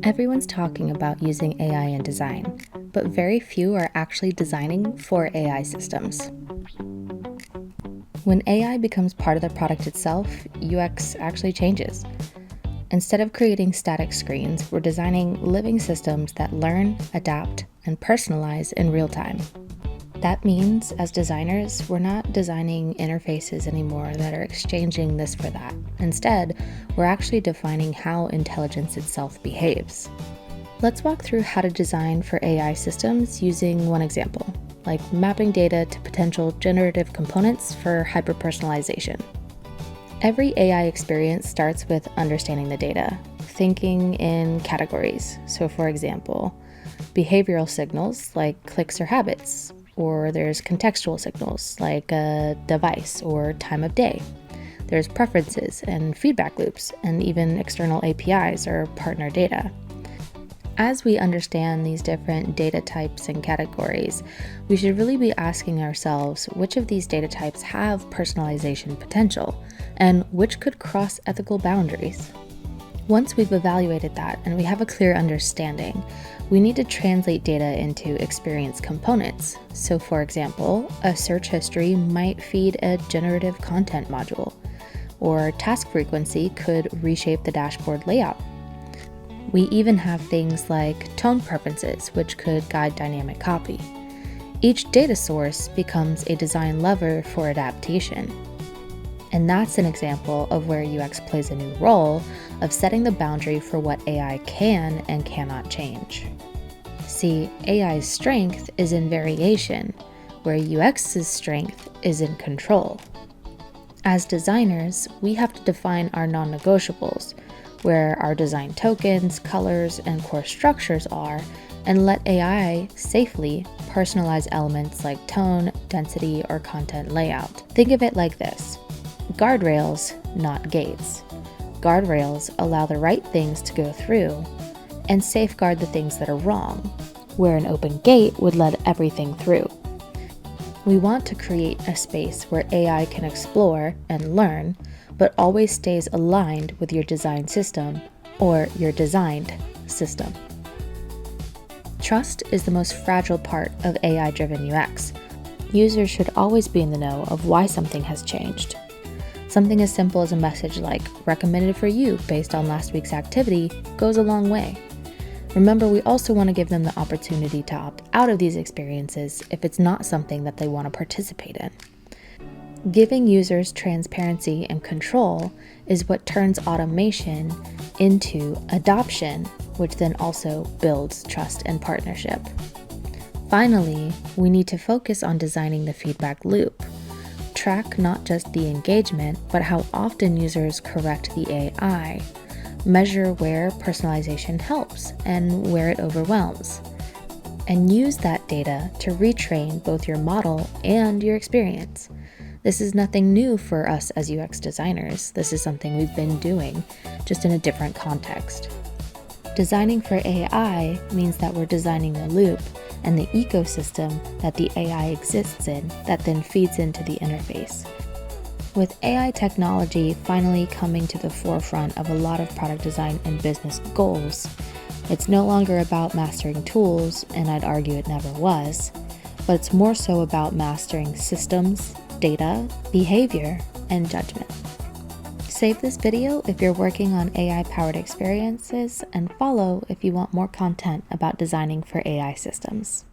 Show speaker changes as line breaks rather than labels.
Everyone's talking about using AI in design, but very few are actually designing for AI systems. When AI becomes part of the product itself, UX actually changes. Instead of creating static screens, we're designing living systems that learn, adapt, and personalize in real time. That means, as designers, we're not designing interfaces anymore that are exchanging this for that. Instead, we're actually defining how intelligence itself behaves. Let's walk through how to design for AI systems using one example, like mapping data to potential generative components for hyper-personalization. Every AI experience starts with understanding the data, thinking in categories. So for example, behavioral signals like clicks or habits, or there's contextual signals like a device or time of day. There's preferences and feedback loops, and even external APIs or partner data. As we understand these different data types and categories, we should really be asking ourselves which of these data types have personalization potential, and which could cross ethical boundaries. Once we've evaluated that and we have a clear understanding, we need to translate data into experience components. So for example, a search history might feed a generative content module, or task frequency could reshape the dashboard layout. We even have things like tone preferences, which could guide dynamic copy. Each data source becomes a design lever for adaptation. And that's an example of where UX plays a new role of setting the boundary for what AI can and cannot change. See, AI's strength is in variation, where UX's strength is in control. As designers, we have to define our non-negotiables, where our design tokens, colors, and core structures are, and let AI safely personalize elements like tone, density, or content layout. Think of it like this: guardrails, not gates. Guardrails allow the right things to go through and safeguard the things that are wrong, where an open gate would let everything through. We want to create a space where AI can explore and learn, but always stays aligned with your design system or your designed system. Trust is the most fragile part of AI-driven UX. Users should always be in the know of why something has changed. Something as simple as a message like recommended for you based on last week's activity goes a long way. Remember, we also want to give them the opportunity to opt out of these experiences if it's not something that they want to participate in. Giving users transparency and control is what turns automation into adoption, which then also builds trust and partnership. Finally, we need to focus on designing the feedback loop. Track not just the engagement, but how often users correct the AI. Measure where personalization helps and where it overwhelms. And use that data to retrain both your model and your experience. This is nothing new for us as UX designers. This is something we've been doing, just in a different context. Designing for AI means that we're designing the loop and the ecosystem that the AI exists in that then feeds into the interface. With AI technology finally coming to the forefront of a lot of product design and business goals, it's no longer about mastering tools, and I'd argue it never was, but it's more so about mastering systems, data, behavior, and judgment. Save this video if you're working on AI-powered experiences, and follow if you want more content about designing for AI systems.